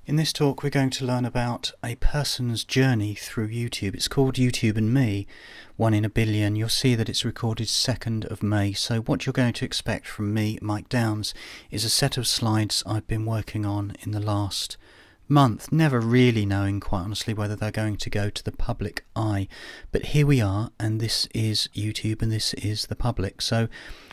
In this talk we're going to learn about a person's journey through YouTube. It's called YouTube and Me, 1 in a billion. You'll see that it's recorded 2nd of May. So what you're going to expect from me, Mike Downs, is a set of slides I've been working on in the last month, never really knowing quite honestly whether they're going to go to the public eye. But here we are, and this is YouTube and this is the public. So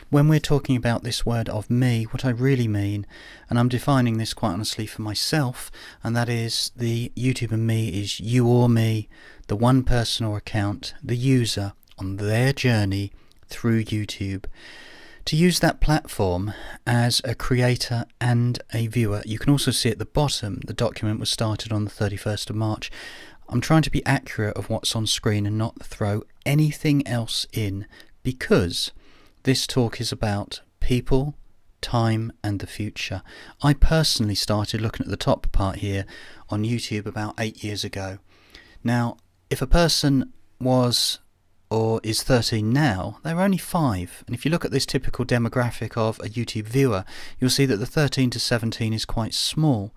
when we're talking about this word of me, what I really mean, and I'm defining this quite honestly for myself, and that is the YouTube and me is you or me, the one person or account, the user on their journey through YouTube. To use that platform as a creator and a viewer, you can also see at the bottom the document was started on the 31st of March. I'm trying to be accurate of what's on screen and not throw anything else in, because this talk is about people, time and the future. I personally started looking at the top part here on YouTube about 8 years ago. Now, if a person was or is 13 now, they're only 5. And if you look at this typical demographic of a YouTube viewer, you'll see that the 13 to 17 is quite small.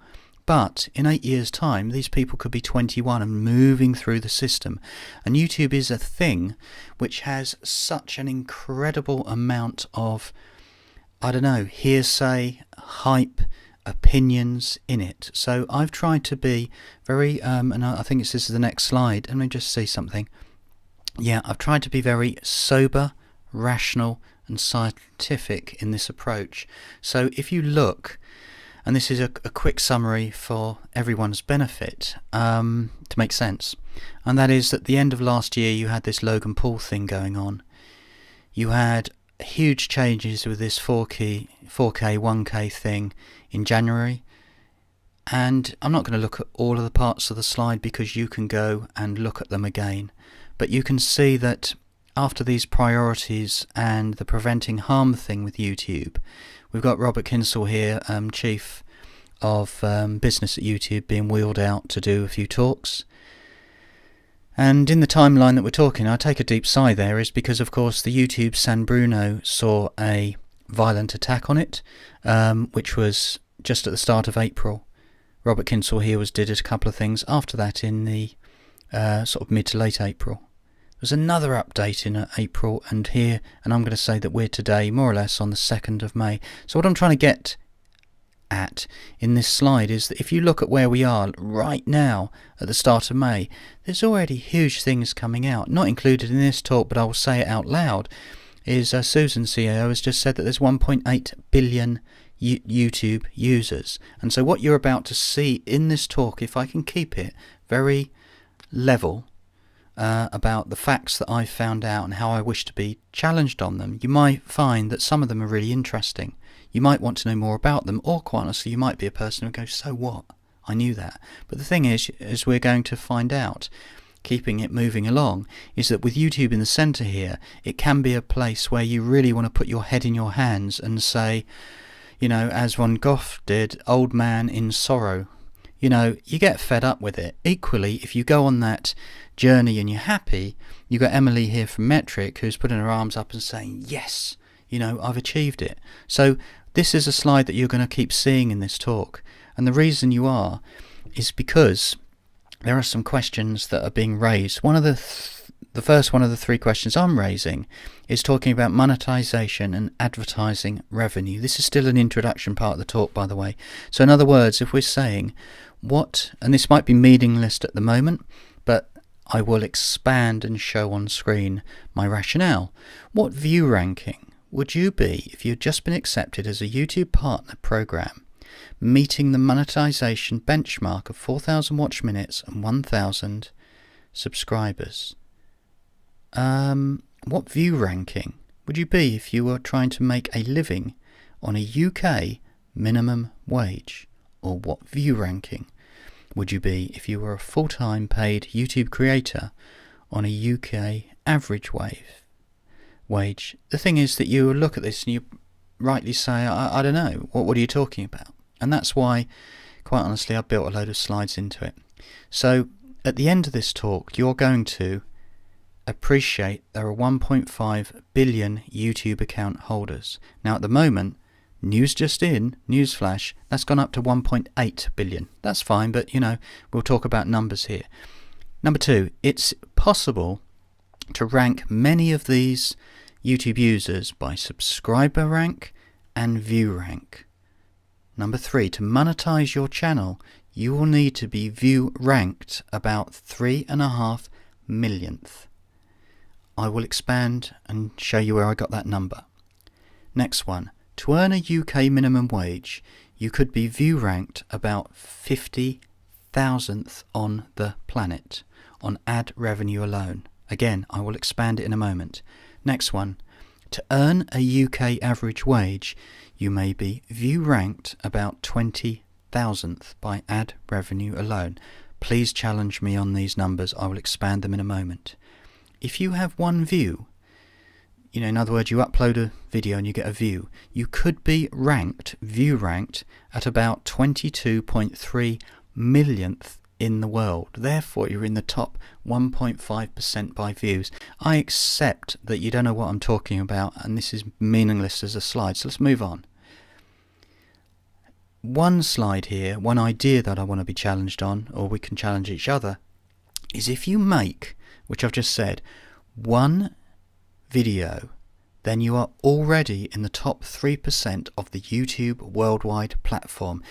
But in 8 years' time, these people could be 21 and moving through the system. And YouTube is a thing which has such an incredible amount of, hearsay, hype, opinions in it. So I've tried to be very, and I think this is the next slide. Let me just see something. Yeah, I've tried to be very sober, rational and scientific in this approach. So if you look, and this is a quick summary for everyone's benefit, to make sense, and that is at the end of last year you had this Logan Paul thing going on. You had huge changes with this 4K 1K thing in January, and I'm not going to look at all of the parts of the slide because you can go and look at them again. But you can see that after these priorities and the preventing harm thing with YouTube, we've got Robert Kinsell here, Chief of Business at YouTube, being wheeled out to do a few talks. And in the timeline that we're talking, I take a deep sigh there, is because of course the YouTube San Bruno saw a violent attack on it, which was just at the start of April. Robert Kinsell here did a couple of things after that in the sort of mid to late April. There's another update in April, and I'm going to say that we're today more or less on the 2nd of May. So what I'm trying to get at in this slide is that if you look at where we are right now at the start of May, there's already huge things coming out. Not included in this talk, but I will say it out loud, is Susan, CEO, has just said that there's 1.8 billion YouTube users. And so what you're about to see in this talk, if I can keep it very level, about the facts that I've found out and how I wish to be challenged on them, you might find that some of them are really interesting. You might want to know more about them, or quite honestly you might be a person who goes, so what? I knew that. But the thing is, as we're going to find out, keeping it moving along, is that with YouTube in the centre here, it can be a place where you really want to put your head in your hands and say, as Van Gogh did, old man in sorrow. You get fed up with it. Equally, if you go on that journey and you're happy, you got Emily here from Metric who's putting her arms up and saying, yes, I've achieved it. So this is a slide that you're going to keep seeing in this talk. And the reason you are is because there are some questions that are being raised. One of the first one of the 3 questions I'm raising is talking about monetization and advertising revenue. This is still an introduction part of the talk, by the way. So in other words, if we're saying and this might be meaningless at the moment, but I will expand and show on screen my rationale. What view ranking would you be if you'd just been accepted as a YouTube partner program, meeting the monetization benchmark of 4,000 watch minutes and 1,000 subscribers? What view ranking would you be if you were trying to make a living on a UK minimum wage? Or what view ranking would you be if you were a full-time paid YouTube creator on a UK average wage? The thing is that you look at this and you rightly say, I don't know, what are you talking about? And that's why, quite honestly, I built a load of slides into it. So at the end of this talk, you're going to appreciate there are 1.5 billion YouTube account holders. Now at the moment, News just in, newsflash, that's gone up to 1.8 billion. That's fine, but we'll talk about numbers here. Number 2, it's possible to rank many of these YouTube users by subscriber rank and view rank. Number 3, to monetize your channel, you will need to be view ranked about 3.5 millionth. I will expand and show you where I got that number. Next one, to earn a UK minimum wage, you could be view ranked about 50,000th on the planet on ad revenue alone. Again, I will expand it in a moment. Next one, to earn a UK average wage, you may be view ranked about 20,000th by ad revenue alone. Please challenge me on these numbers. I will expand them in a moment. If you have one view, in other words, you upload a video and you get a view, you could be view ranked at about 22.3 millionth in the world. Therefore, you're in the top 1.5% by views. I accept that you don't know what I'm talking about, and this is meaningless as a slide, so let's move on. One slide here, one idea that I want to be challenged on, or we can challenge each other, is if you make, which I've just said, one video, then you are already in the top 3% of the YouTube worldwide platform,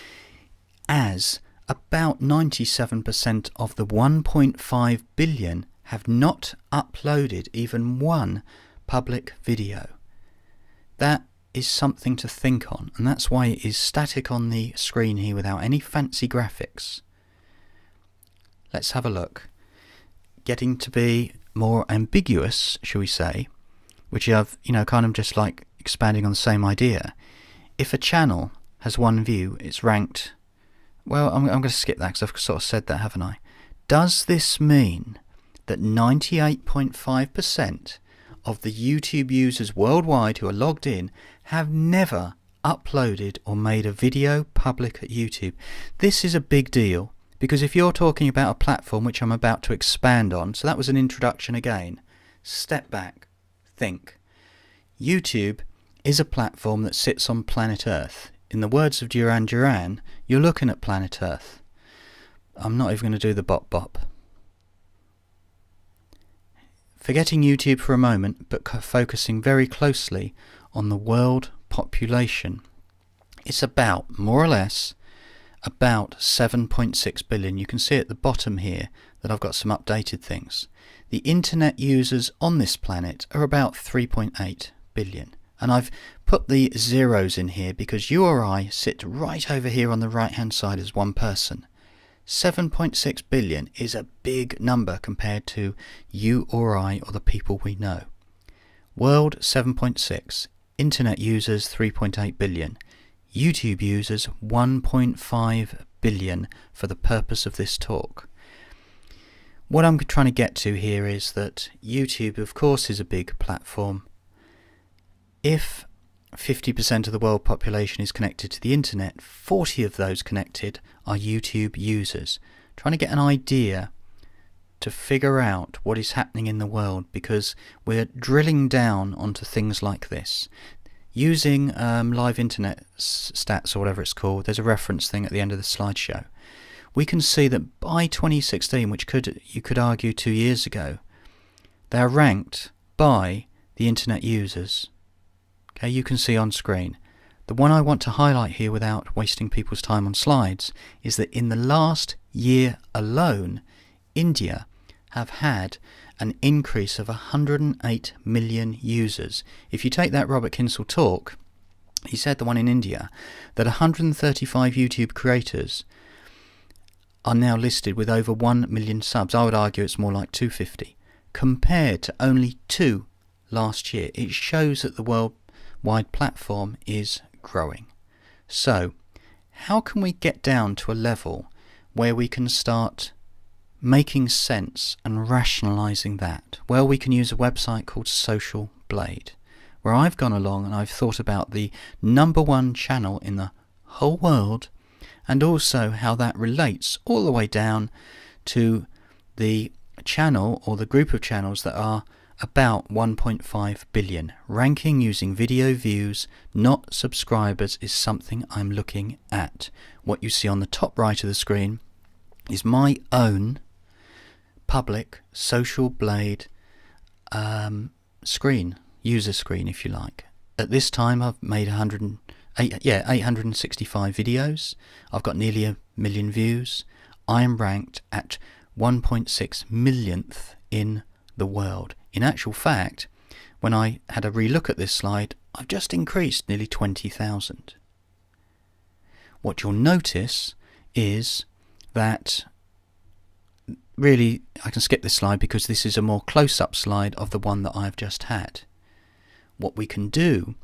as about 97% of the 1.5 billion have not uploaded even one public video. That is something to think on, and that's why it is static on the screen here without any fancy graphics. Let's have a look. Getting to be more ambiguous, shall we say, which I've, kind of just like expanding on the same idea. If a channel has one view, it's ranked, well, I'm going to skip that because I've sort of said that, haven't I? Does this mean that 98.5% of the YouTube users worldwide who are logged in have never uploaded or made a video public at YouTube? This is a big deal, because if you're talking about a platform which I'm about to expand on, so that was an introduction again, step back, think. YouTube is a platform that sits on planet Earth. In the words of Duran Duran, you're looking at planet Earth. I'm not even going to do the bop bop. Forgetting YouTube for a moment, but focusing very closely on the world population. It's about, more or less, about 7.6 billion. You can see at the bottom here that I've got some updated things. The internet users on this planet are about 3.8 billion. And I've put the zeros in here because you or I sit right over here on the right hand side as one person. 7.6 billion is a big number compared to you or I or the people we know. World 7.6, internet users 3.8 billion, YouTube users 1.5 billion for the purpose of this talk. What I'm trying to get to here is that YouTube, of course, is a big platform. If 50% of the world population is connected to the internet, 40 of those connected are YouTube users. Trying to get an idea to figure out what is happening in the world, because we're drilling down onto things like this. Using live internet stats or whatever it's called, there's a reference thing at the end of the slideshow. We can see that by 2016, which you could argue 2 years ago, they're ranked by the internet users. Okay, you can see on screen. The one I want to highlight here without wasting people's time on slides is that in the last year alone, India have had an increase of 108 million users. If you take that Robert Kinsell talk, he said, the one in India, that 135 YouTube creators are now listed with over 1 million subs. I would argue it's more like 250, compared to only 2 last year. It shows that the worldwide platform is growing. So, how can we get down to a level where we can start making sense and rationalizing that? Well, we can use a website called Social Blade, where I've gone along and I've thought about the #1 channel in the whole world, and also how that relates all the way down to the channel or the group of channels that are about 1.5 billion. Ranking using video views, not subscribers, is something I'm looking at. What you see on the top right of the screen is my own public Social Blade screen, user screen if you like. At this time I've made 865 videos. I've got nearly 1 million views. I am ranked at 1.6 millionth in the world. In actual fact, when I had a relook at this slide, I've just increased nearly 20,000. What you'll notice is that really, I can skip this slide because this is a more close-up slide of the one that I've just had. What we can do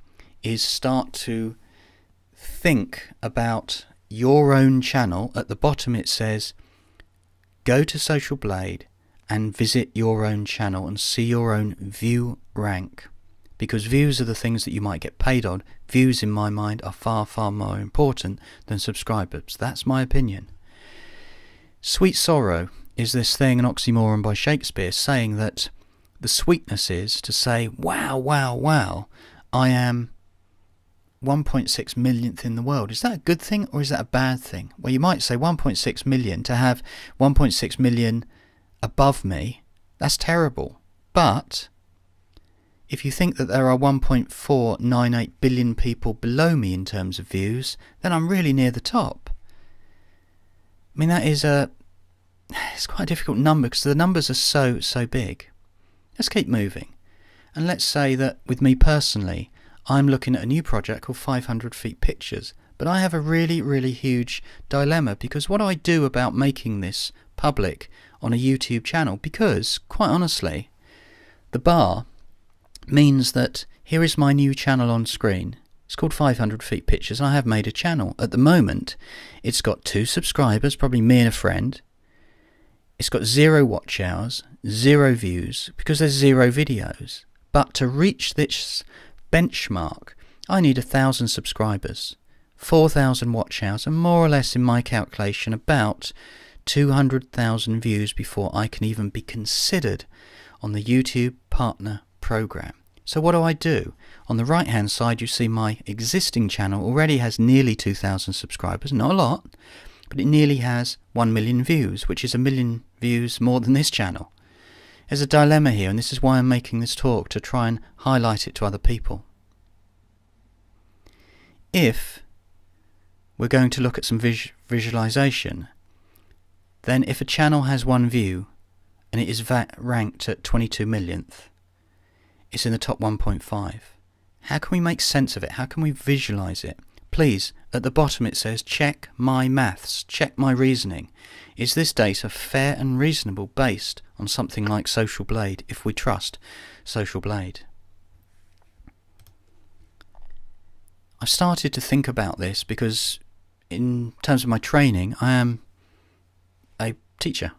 is start to think about your own channel. At the bottom it says, go to Social Blade and visit your own channel and see your own view rank. Because views are the things that you might get paid on. Views, in my mind, are far, far more important than subscribers. That's my opinion. Sweet sorrow is this thing, an oxymoron by Shakespeare, saying that the sweetness is to say, wow, wow, wow, I am 1.6 millionth in the world. Is that a good thing or is that a bad thing? Well, you might say 1.6 million, to have 1.6 million above me, that's terrible. But if you think that there are 1.498 billion people below me in terms of views, then I'm really near the top. I mean, that is it's quite a difficult number because the numbers are so big. Let's keep moving. And let's say that with me personally, I'm looking at a new project called 500 Feet Pictures. But I have a really huge dilemma, because what do I do about making this public on a YouTube channel? Because, quite honestly, the bar means that here is my new channel on screen. It's called 500 Feet Pictures. I have made a channel. At the moment, it's got 2 subscribers, probably me and a friend. It's got 0 watch hours, 0 views, because there's 0 videos. But to reach this benchmark, I need 1,000 subscribers, 4,000 watch hours, and more or less, in my calculation, about 200,000 views before I can even be considered on the YouTube Partner Program. So what do? On the right hand side you see my existing channel already has nearly 2,000 subscribers, not a lot, but it nearly has 1 million views, which is 1 million views more than this channel. There's a dilemma here, and this is why I'm making this talk, to try and highlight it to other people. If we're going to look at some visualization, then if a channel has 1 view and it is ranked at 22 millionth, it's in the top 1.5. How can we make sense of it? How can we visualize it? Please, at the bottom it says, check my maths, check my reasoning. Is this data fair and reasonable based on something like Social Blade, if we trust Social Blade? I've started to think about this because in terms of my training, I am a teacher,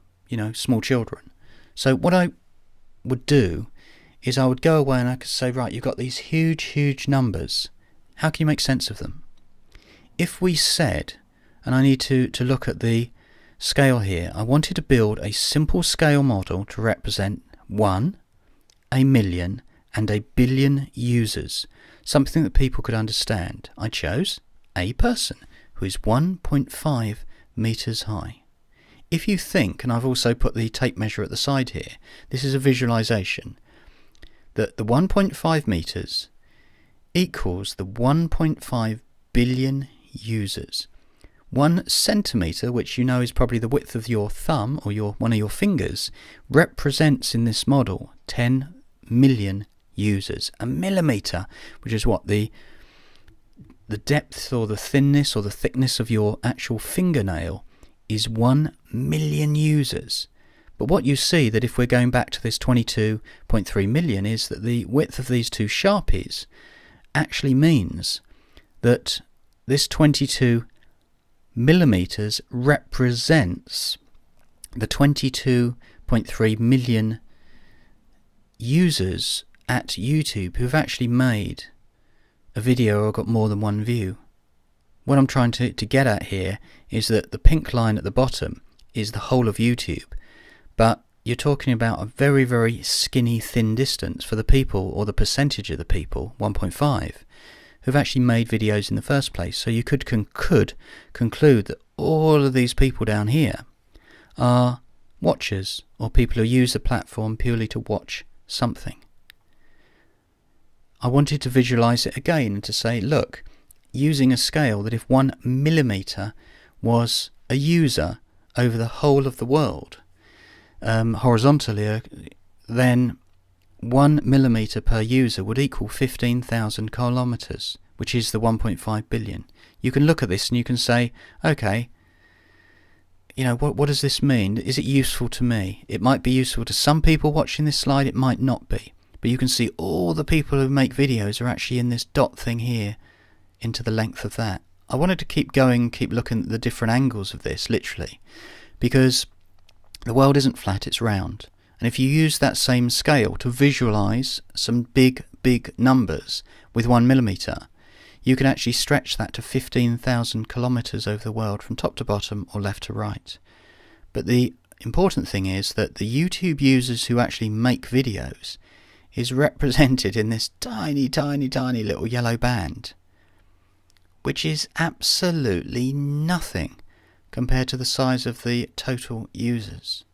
small children. So what I would do is I would go away and I could say, right, you've got these huge numbers. How can you make sense of them? If we said, and I need to look at the scale here, I wanted to build a simple scale model to represent 1, 1 million, and 1 billion users, something that people could understand. I chose a person who is 1.5 meters high. If you think, and I've also put the tape measure at the side here, this is a visualization, that the 1.5 meters equals the 1.5 billion users. 1 centimeter, which you know is probably the width of your thumb or one of your fingers, represents in this model 10 million users. A millimeter, which is what the depth or the thinness or the thickness of your actual fingernail, is 1 million users. But what you see, that if we're going back to this 22.3 million, is that the width of these 2 Sharpies actually means that this 22 millimeters represents the 22.3 million users at YouTube who've actually made a video or got more than 1 view. What I'm trying to get at here is that the pink line at the bottom is the whole of YouTube, but you're talking about a very, very skinny, thin distance for the people, or the percentage of the people, 1.5, who've actually made videos in the first place. So you could conclude that all of these people down here are watchers, or people who use the platform purely to watch something. I wanted to visualize it again and to say, look, using a scale that if 1 millimeter was a user over the whole of the world, horizontally, then 1 millimeter per user would equal 15,000 kilometers, which is the 1.5 billion. You can look at this and you can say, okay, what does this mean? Is it useful to me? It might be useful to some people watching this slide, it might not be. But you can see all the people who make videos are actually in this dot thing here into the length of that. I wanted to keep going, keep looking at the different angles of this, literally, because the world isn't flat, it's round. And if you use that same scale to visualize some big, big numbers with 1 millimeter, you can actually stretch that to 15,000 kilometers over the world from top to bottom or left to right. But the important thing is that the YouTube users who actually make videos is represented in this tiny, tiny, tiny little yellow band, which is absolutely nothing compared to the size of the total users.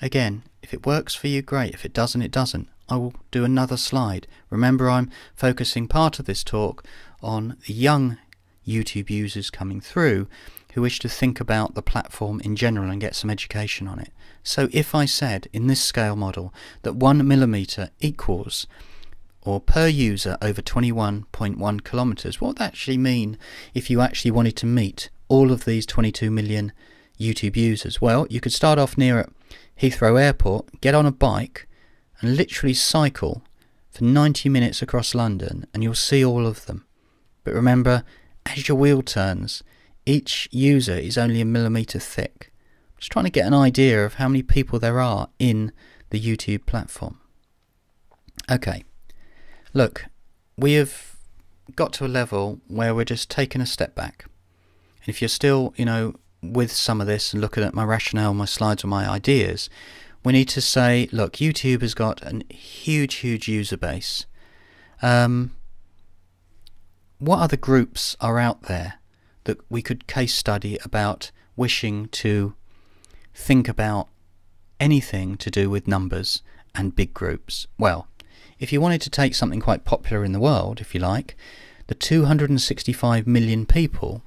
Again, if it works for you, great. If it doesn't, it doesn't. I will do another slide. Remember, I'm focusing part of this talk on the young YouTube users coming through who wish to think about the platform in general and get some education on it. So if I said in this scale model that 1 millimeter equals, or per user over 21.1 kilometers, what would that actually mean if you actually wanted to meet all of these 22 million YouTube users? Well, you could start off near at Heathrow Airport, get on a bike and literally cycle for 90 minutes across London, and you'll see all of them. But remember, as your wheel turns, each user is only a millimeter thick. Just trying to get an idea of how many people there are in the YouTube platform. Okay, look, we have got to a level where we're just taking a step back. And if you're still, with some of this and looking at my rationale, my slides or my ideas, we need to say, look, YouTube has got a huge, huge user base. What other groups are out there that we could case study about wishing to think about anything to do with numbers and big groups? Well, if you wanted to take something quite popular in the world, if you like, the 265 million people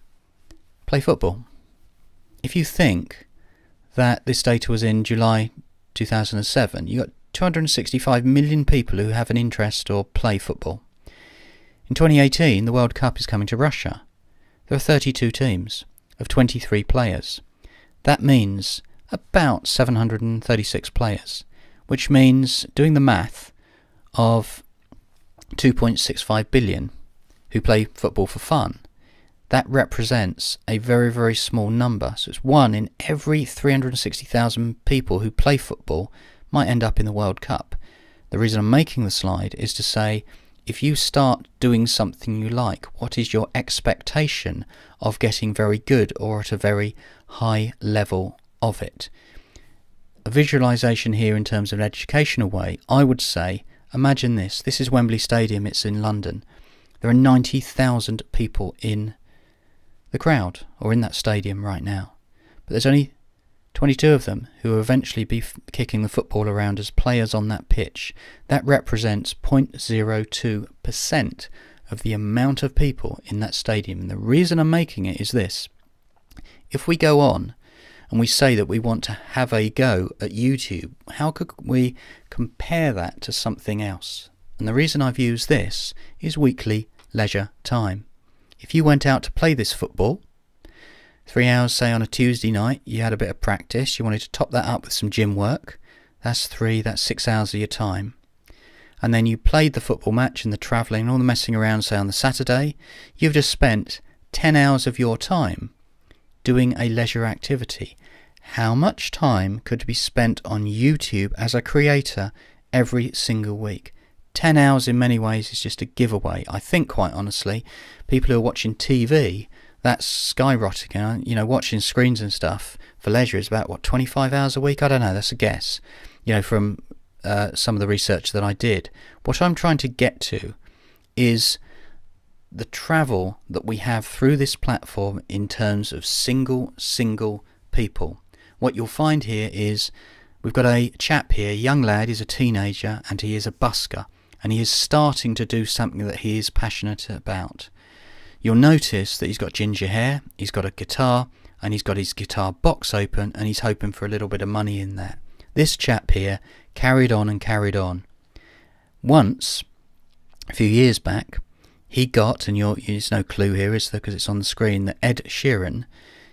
play football. If you think that this data was in July 2007, you got 265 million people who have an interest or play football. In 2018, the World Cup is coming to Russia. There are 32 teams of 23 players. That means about 736 players, which means, doing the math, of 2.65 billion who play football for fun. That represents a very, very small number. So it's 1 in every 360,000 people who play football might end up in the World Cup. The reason I'm making the slide is to say, if you start doing something you like, what is your expectation of getting very good or at a very high level of it? A visualization here in terms of an educational way, I would say, imagine this. This is Wembley Stadium, it's in London. There are 90,000 people in the crowd, or in that stadium right now. But there's only 22 of them who will eventually be kicking the football around as players on that pitch. That represents 0.02% of the amount of people in that stadium. And the reason I'm making it is this. If we go on and we say that we want to have a go at YouTube, how could we compare that to something else? And the reason I've used this is weekly leisure time. If you went out to play this football, 3 hours, say on a Tuesday night, you had a bit of practice, you wanted to top that up with some gym work, that's 6 hours of your time. And then you played the football match and the travelling and all the messing around, say on the Saturday, you've just spent 10 hours of your time doing a leisure activity. How much time could be spent on YouTube as a creator every single week? 10 hours in many ways is just a giveaway. I think, quite honestly, people who are watching TV, that's skyrocketing. You know, watching screens and stuff for leisure is about, what, 25 hours a week? I don't know, that's a guess, you know, from some of the research that I did. What I'm trying to get to is the travel that we have through this platform in terms of single people. What you'll find here is we've got a chap here, a young lad, he's a teenager, and he is a busker, and he is starting to do something that he is passionate about. You'll notice that he's got ginger hair, he's got a guitar, and he's got his guitar box open, and he's hoping for a little bit of money in that. This chap here carried on and carried on. Once, a few years back, he got, and there's no clue here, is there, because it's on the screen, that Ed Sheeran,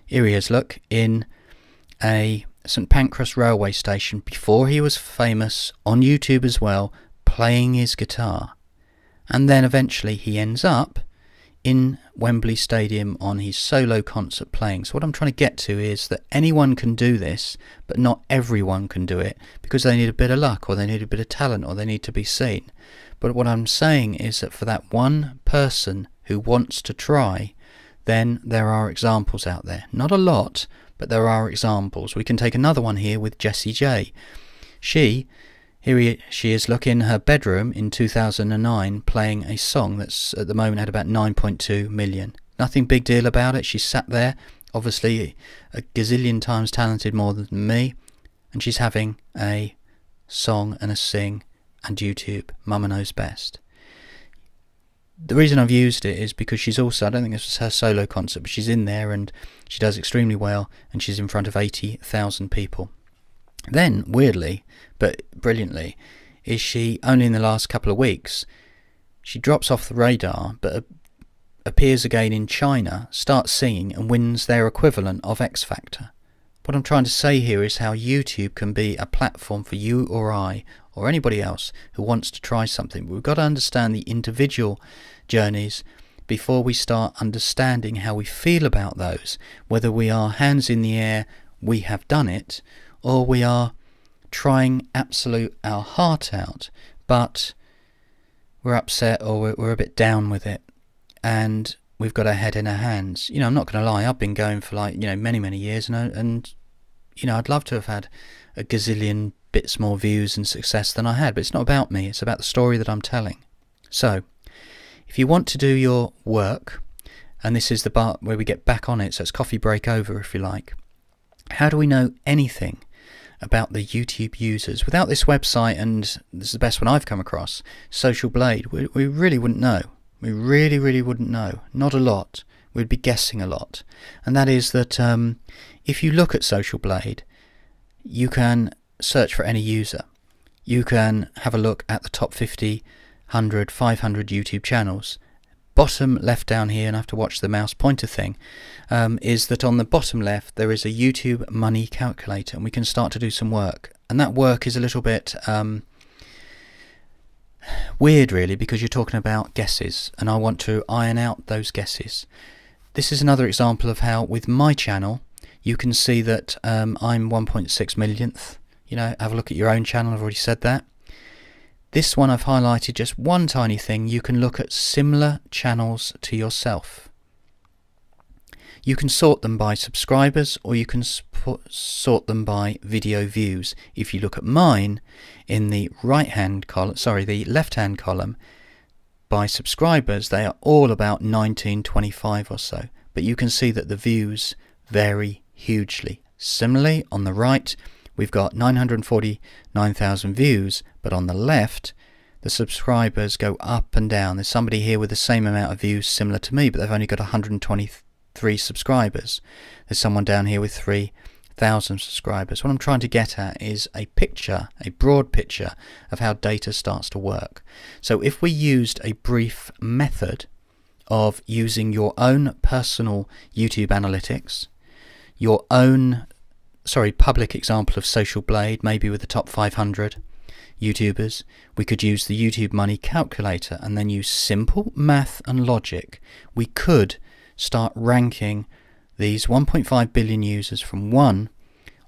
here he is, look, in a St Pancras railway station, before he was famous, on YouTube as well, playing his guitar. And then eventually he ends up in Wembley Stadium on his solo concert playing. So what I'm trying to get to is that anyone can do this, but not everyone can do it, because they need a bit of luck, or they need a bit of talent, or they need to be seen. But what I'm saying is that for that one person who wants to try, then there are examples out there. Not a lot, but there are examples. We can take another one here with Jessie J. She is, look, in her bedroom in 2009 playing a song that's at the moment had about 9.2 million. Nothing big deal about it. She's sat there, obviously a gazillion times talented more than me, and she's having a song and a sing and YouTube. Mama knows best. The reason I've used it is because she's also, I don't think this was her solo concert, but she's in there and she does extremely well, and she's in front of 80,000 people. Then, weirdly, but brilliantly, is she, only in the last couple of weeks, she drops off the radar, but appears again in China, starts singing, and wins their equivalent of X Factor. What I'm trying to say here is how YouTube can be a platform for you or I, or anybody else who wants to try something. But we've got to understand the individual journeys before we start understanding how we feel about those, whether we are hands in the air, we have done it, or we are trying our heart out, but we're upset, or we're a bit down with it, and we've got our head in our hands. You know, I'm not going to lie, I've been going for many years, and I'd love to have had a gazillion bits more views and success than I had, but it's not about me, it's about the story that I'm telling. So, if you want to do your work, and this is the part where we get back on it, so it's coffee break over if you like. How do we know anything about the YouTube users without this website? And this is the best one I've come across, Social Blade. We really wouldn't know. We really wouldn't know. Not a lot. We'd be guessing a lot. And that is that if you look at Social Blade, you can search for any user. You can have a look at the top 50, 100, 500 YouTube channels. Bottom left down here, and I have to watch the mouse pointer thing, is that on the bottom left there is a YouTube money calculator, and we can start to do some work. And that work is a little bit weird really, because you're talking about guesses, and I want to iron out those guesses. This is another example of how with my channel you can see that I'm 1.6 millionth. Have a look at your own channel, I've already said that. This one I've highlighted just one tiny thing. You can look at similar channels to yourself. You can sort them by subscribers, or you can sort them by video views. If you look at mine, in the the left-hand column, by subscribers, they are all about 1925 or so. But you can see that the views vary hugely. Similarly, on the right, we've got 949,000 views, but on the left, the subscribers go up and down. There's somebody here with the same amount of views similar to me, but they've only got 123 subscribers. There's someone down here with 3,000 subscribers. What I'm trying to get at is a picture, a broad picture of how data starts to work. So if we used a brief method of using your own personal YouTube analytics, your own public example of Social Blade, maybe with the top 500 YouTubers, we could use the YouTube money calculator and then use simple math and logic. We could start ranking these 1.5 billion users from 1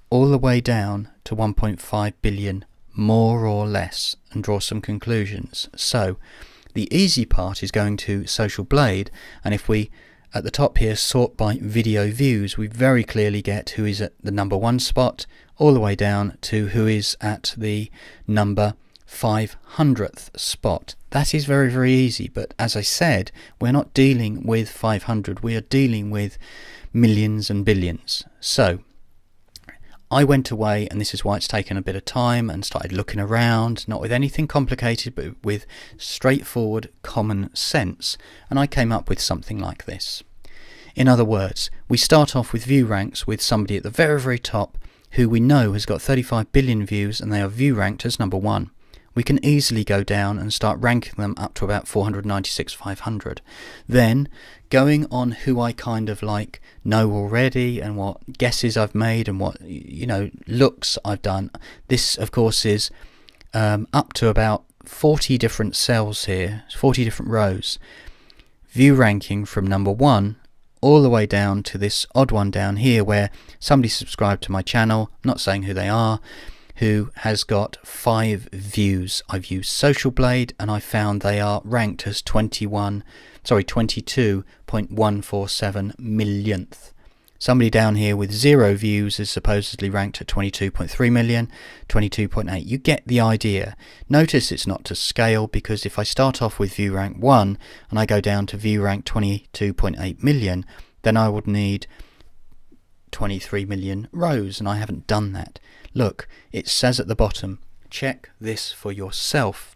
all the way down to 1.5 billion, more or less, and draw some conclusions. So the easy part is going to Social Blade, and if we at the top here, sort by video views, we very clearly get who is at the number 1 spot all the way down to who is at the number 500th spot. That is very, very easy, but as I said, we're not dealing with 500, we are dealing with millions and billions. So I went away, and this is why it's taken a bit of time, and started looking around, not with anything complicated, but with straightforward common sense, and I came up with something like this. In other words, we start off with view ranks with somebody at the very, very top who we know has got 35 billion views, and they are view ranked as number 1. We can easily go down and start ranking them up to about 496, 500. Then, going on who I kind of like know already, and what guesses I've made, and what, looks I've done. This, of course, is up to about 40 different cells here, 40 different rows. View ranking from number 1 all the way down to this odd one down here, where somebody subscribed to my channel, I'm not saying who they are, who has got 5 views. I've used Social Blade, and I found they are ranked as 22.147 millionth. Somebody down here with 0 views is supposedly ranked at 22.3 million, 22.8. You get the idea. Notice it's not to scale, because if I start off with view rank 1 and I go down to view rank 22.8 million, then I would need 23 million rows, and I haven't done that. Look, it says at the bottom, check this for yourself,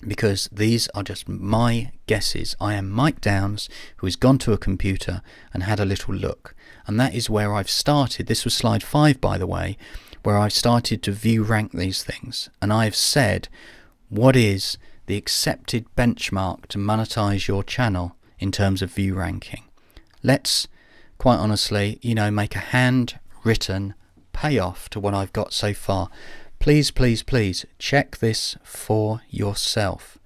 because these are just my guesses. I am Mike Downs, who has gone to a computer and had a little look, and that is where I've started. This was slide 5, by the way, where I've started to view rank these things, and I've said, what is the accepted benchmark to monetize your channel in terms of view ranking? Let's, quite honestly, make a handwritten payoff to what I've got so far. Please, please, please check this for yourself.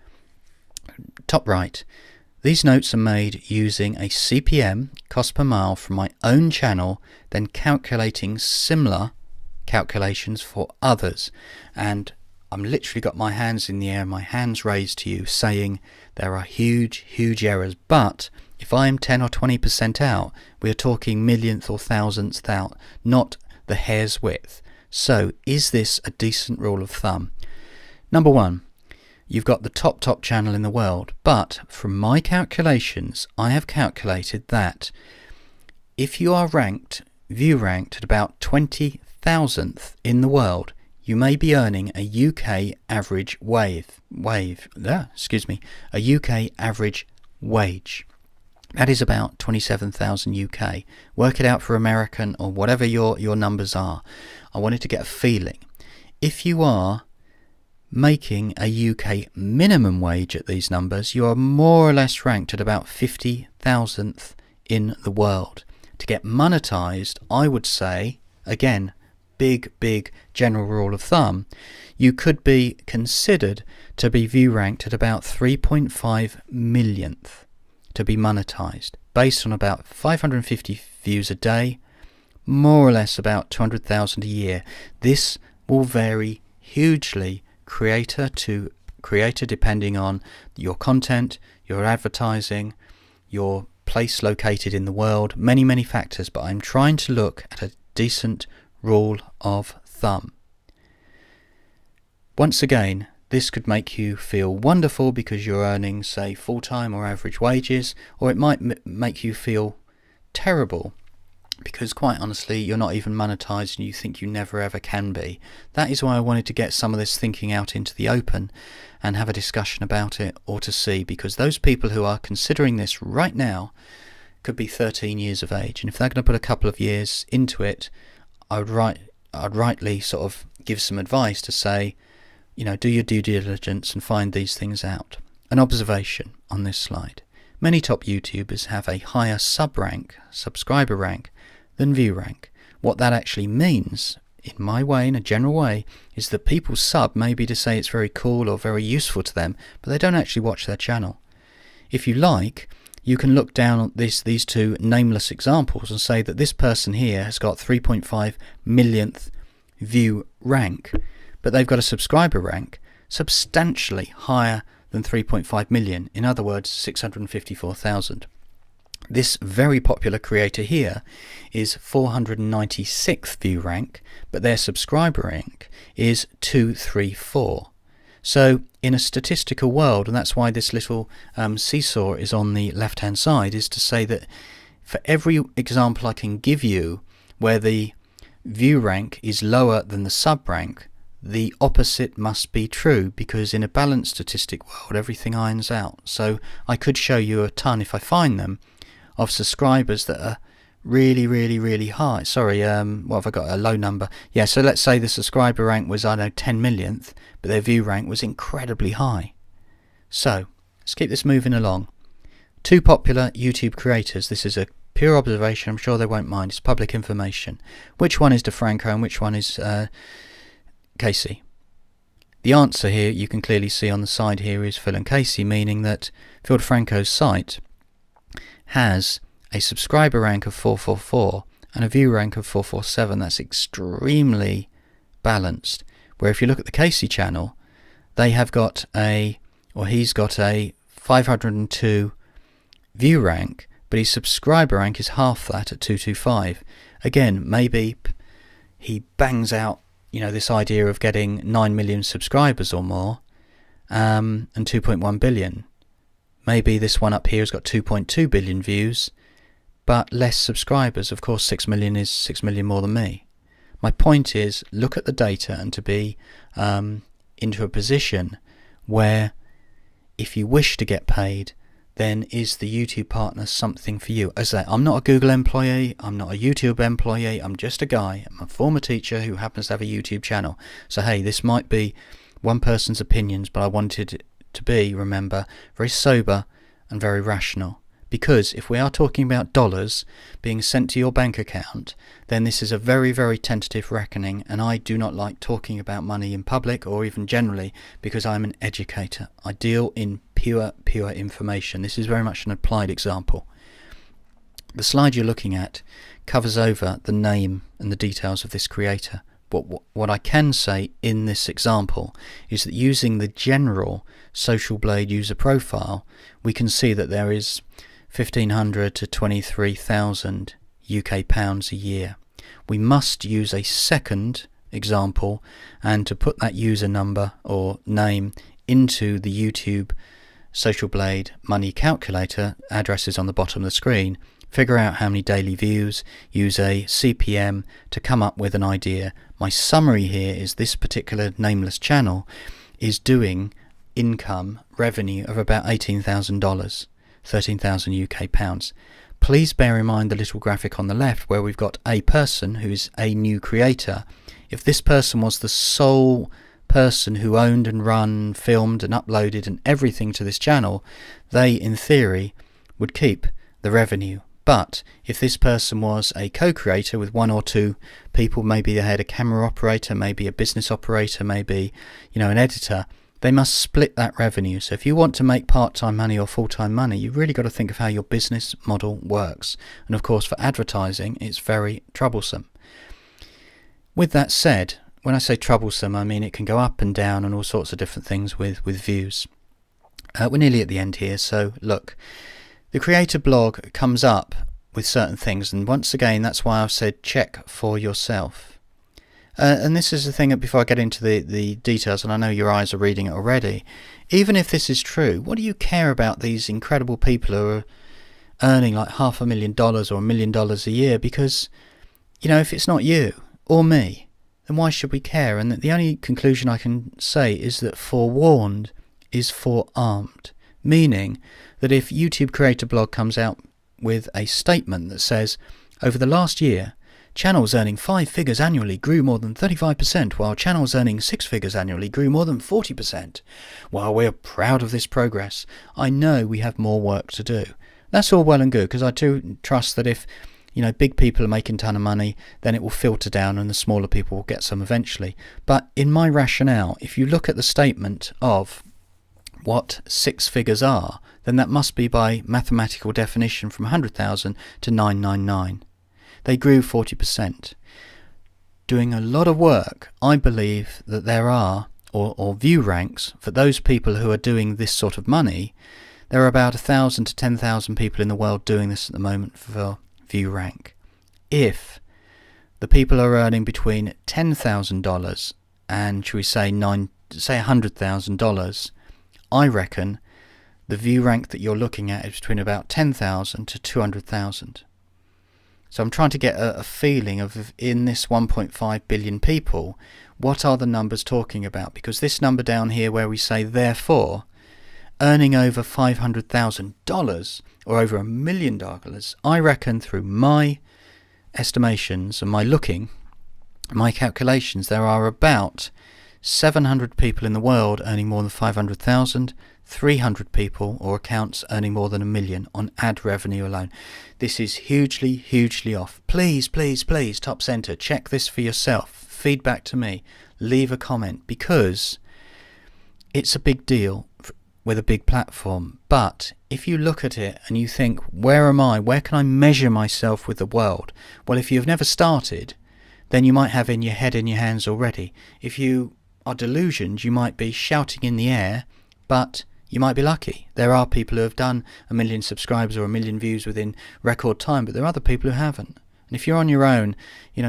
Top right, these notes are made using a CPM, cost per mile, from my own channel, then calculating similar calculations for others. And I'm literally got my hands in the air, my hands raised to you, saying there are huge, huge errors. But if I am 10 or 20% out, we are talking millionth or thousandth out, not the hair's width. So is this a decent rule of thumb? Number 1, you've got the top channel in the world, but from my calculations, I have calculated that if you are view ranked at about 20,000th in the world, you may be earning a UK average a UK average wage. That is about 27,000 UK. Work it out for American or whatever your numbers are. I wanted to get a feeling. If you are making a UK minimum wage at these numbers, you are more or less ranked at about 50,000th in the world. To get monetized, I would say, again, big general rule of thumb, you could be considered to be view ranked at about 3.5 millionth to be monetized, based on about 550 views a day, more or less about 200,000 a year. This will vary hugely creator to creator, depending on your content, your advertising, your place located in the world, many factors, but I'm trying to look at a decent rule of thumb. Once again, this could make you feel wonderful because you're earning, say, full-time or average wages, or it might make you feel terrible because, quite honestly, you're not even monetized and you think you never ever can be. That is why I wanted to get some of this thinking out into the open and have a discussion about it, or to see, because those people who are considering this right now could be 13 years of age, and if they're going to put a couple of years into it, I'd rightly sort of give some advice to say, do your due diligence and find these things out. An observation on this slide. Many top YouTubers have a higher subscriber rank, than view rank. What that actually means, in my way, in a general way, is that people sub maybe to say it's very cool or very useful to them, but they don't actually watch their channel. If you like, you can look down on these two nameless examples and say that this person here has got 3.5 millionth view rank, but they've got a subscriber rank substantially higher than 3.5 million, in other words 654,000. This very popular creator here is 496th view rank, but their subscriber rank is 234. So in a statistical world, and that's why this little seesaw is on the left hand side, is to say that for every example I can give you where the view rank is lower than the sub rank, the opposite must be true, because in a balanced statistic world everything irons out. So I could show you a ton, if I find them, of subscribers that are really high. Sorry, what have I got? A low number. Yeah, so let's say the subscriber rank was, I don't know, 10 millionth, but their view rank was incredibly high. So let's keep this moving along. Two popular YouTube creators. This is a pure observation. I'm sure they won't mind. It's public information. Which one is DeFranco and which one is Casey? The answer here, you can clearly see on the side here, is Phil and Casey, meaning that Phil DeFranco's site has a subscriber rank of 444 and a view rank of 447. That's extremely balanced. Where if you look at the Casey channel, they have got he's got a 502 view rank, but his subscriber rank is half that at 225. Again, maybe he bangs out, this idea of getting 9 million subscribers or more, and 2.1 billion. Maybe this one up here has got 2.2 billion views, but less subscribers. Of course, 6 million is 6 million more than me. My point is, look at the data and to be into a position where if you wish to get paid, then is the YouTube partner something for you? As I say, I'm not a Google employee, I'm not a YouTube employee, I'm just a guy. I'm a former teacher who happens to have a YouTube channel. So hey, this might be one person's opinions, but I wanted it to be, remember, very sober and very rational. Because if we are talking about dollars being sent to your bank account, then this is a very tentative reckoning, and I do not like talking about money in public or even generally, because I'm an educator. I deal in pure information. This is very much an applied example. The slide you're looking at covers over the name and the details of this creator. But what I can say in this example is that using the general Social Blade user profile, we can see that there is 1,500 to 23,000 UK pounds a year. We must use a second example, and to put that user number or name into the YouTube Social Blade money calculator, address is on the bottom of the screen, figure out how many daily views, use a CPM to come up with an idea. My summary here is this particular nameless channel is doing income revenue of about $18,000. 13,000 UK pounds. Please bear in mind the little graphic on the left where we've got a person who's a new creator. If this person was the sole person who owned and run, filmed and uploaded and everything to this channel, they in theory would keep the revenue. But if this person was a co-creator with one or two people, maybe they had a camera operator, maybe a business operator, maybe an editor, they must split that revenue. So if you want to make part-time money or full-time money, you've really got to think of how your business model works. And of course, for advertising, it's very troublesome. With that said, when I say troublesome, I mean it can go up and down and all sorts of different things with views. We're nearly at the end here, so look. The creator blog comes up with certain things, and once again, that's why I've said check for yourself. And this is the thing, before I get into the details, and I know your eyes are reading it already, even if this is true, what do you care about these incredible people who are earning like $500,000 or $1 million a year? Because, if it's not you or me, then why should we care? And the only conclusion I can say is that forewarned is forearmed, meaning that if YouTube Creator Blog comes out with a statement that says, over the last year, channels earning 5 figures annually grew more than 35%, while channels earning 6 figures annually grew more than 40%. While we're proud of this progress, I know we have more work to do. That's all well and good, because I do trust that if big people are making a ton of money, then it will filter down and the smaller people will get some eventually. But in my rationale, if you look at the statement of what 6 figures are, then that must be by mathematical definition from 100,000 to 999. They grew 40%. Doing a lot of work, I believe that there are, or view ranks, for those people who are doing this sort of money, There are about 1,000 to 10,000 people in the world doing this at the moment for view rank. If the people are earning between $10,000 and, shall we say, $100,000, I reckon the view rank that you're looking at is between about 10,000 to 200,000. So I'm trying to get a feeling of, in this 1.5 billion people, what are the numbers talking about? Because this number down here where we say therefore, earning over $500,000 or over $1 million, I reckon through my estimations and my calculations, there are about 700 people in the world earning more than 500,000, 300 people or accounts earning more than $1 million on ad revenue alone. This is hugely, hugely off. Please, please, please, Top Center, check this for yourself. Feedback to me. Leave a comment, because it's a big deal with a big platform. But if you look at it and you think, where am I? Where can I measure myself with the world? Well, if you've never started, then you might have in your head in your hands already. If you are delusioned, you might be shouting in the air, but you might be lucky. There are people who have done 1 million subscribers or 1 million views within record time, but there are other people who haven't. And if you're on your own,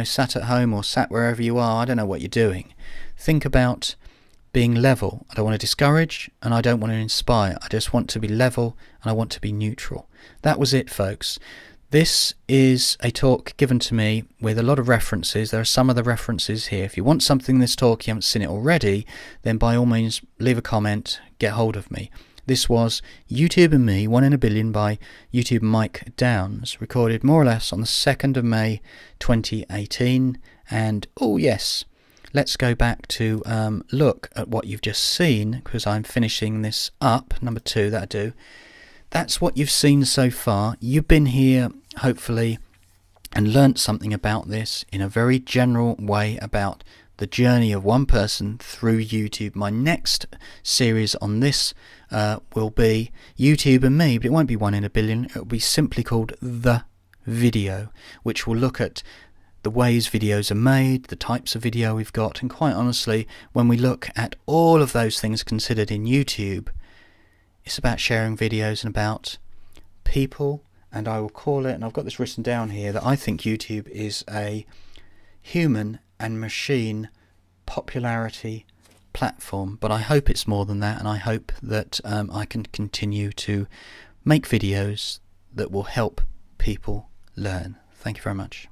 sat at home or sat wherever you are, I don't know what you're doing. Think about being level. I don't want to discourage and I don't want to inspire. I just want to be level and I want to be neutral. That was it, folks. This is a talk given to me with a lot of references. There are some of the references here. If you want something in this talk, you haven't seen it already, then by all means leave a comment, get hold of me. This was YouTube and Me, 1 in a Billion by YouTube Mike Downs, recorded more or less on the 2nd of May 2018. And oh yes, let's go back to look at what you've just seen, because I'm finishing this up, number 2, that I do. That's what you've seen so far. You've been here, hopefully, and learnt something about this in a very general way about the journey of one person through YouTube. My next series on this will be YouTube and Me, but it won't be 1 in a Billion. It will be simply called The Video, which will look at the ways videos are made, the types of video we've got, and quite honestly, when we look at all of those things considered in YouTube, it's about sharing videos and about people. And I will call it, and I've got this written down here, that I think YouTube is a human and machine popularity platform. But I hope it's more than that, and I hope that I can continue to make videos that will help people learn. Thank you very much.